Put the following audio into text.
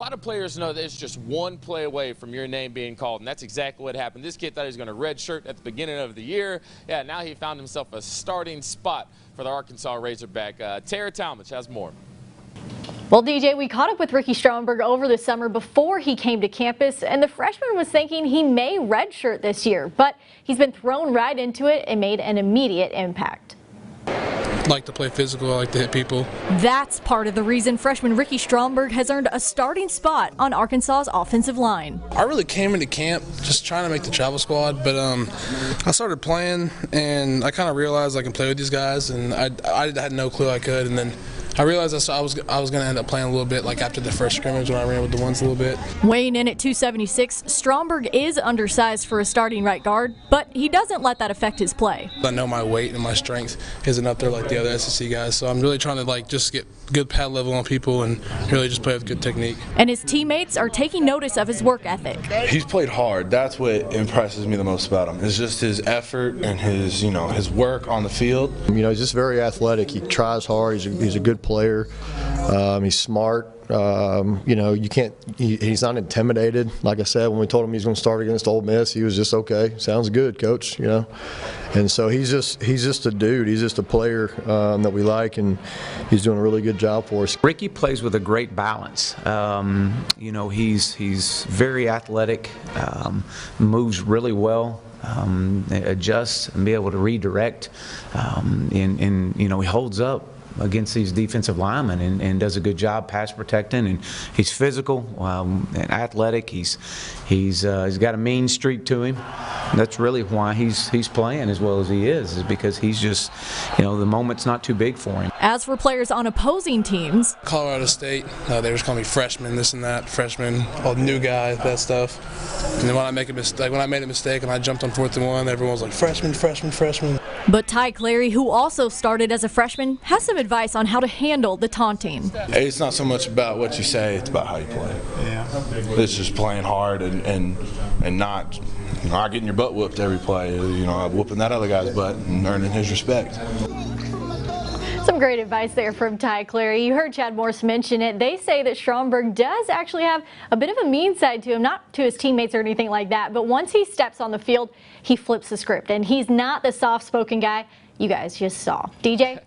A lot of players know that it's just one play away from your name being called, and that's exactly what happened. This kid thought he was going to redshirt at the beginning of the year. Yeah, now he found himself a starting spot for the Arkansas Razorback. Tara Talmadge has more. Well, DJ, we caught up with Ricky Stromberg over the summer before he came to campus, and the freshman was thinking he may redshirt this year, but he's been thrown right into it and made an immediate impact. I like to play physical, I like to hit people. That's part of the reason freshman Ricky Stromberg has earned a starting spot on Arkansas's offensive line. I really came into camp just trying to make the travel squad, but I started playing and I kind of realized I can play with these guys, and I had no clue I could, and then I realized I was going to end up playing a little bit like after the first scrimmage when I ran with the ones a little bit. Weighing in at 276, Stromberg is undersized for a starting right guard, but he doesn't let that affect his play. I know my weight and my strength isn't up there like the other SEC guys, so I'm really trying to just get good pad level on people and really just play with good technique. And his teammates are taking notice of his work ethic. He's played hard. That's what impresses me the most about him. It's just his effort and his his work on the field. He's just very athletic. He tries hard. He's a good player. He's smart. He's not intimidated. Like I said, when we told him he's going to start against Ole Miss, he was just okay. Sounds good, coach. And so he's just a dude. He's just a player that we like, and he's doing a really good job for us. Ricky plays with a great balance. He's very athletic, moves really well. Adjusts and be able to redirect, and he holds up against these defensive linemen and does a good job pass protecting, and he's physical and athletic. He's got a mean streak to him. That's really why he's playing as well as he is because he's just, the moment's not too big for him. As for players on opposing teams, Colorado State, they just call me freshman, this and that, freshman, all new guy, that stuff. And then when I make a mistake, when I made a mistake and I jumped on 4th and 1, everyone was like, freshman, freshman, freshman. But Ty Clary, who also started as a freshman, has some advice on how to handle the taunting. It's not so much about what you say, it's about how you play. Yeah. It's just playing hard and not getting your butt whooped every play, whooping that other guy's butt and earning his respect. Some great advice there from Ty Clary. You heard Chad Morris mention it. They say that Stromberg does actually have a bit of a mean side to him, not to his teammates or anything like that, but once he steps on the field, he flips the script, and he's not the soft-spoken guy you guys just saw. DJ?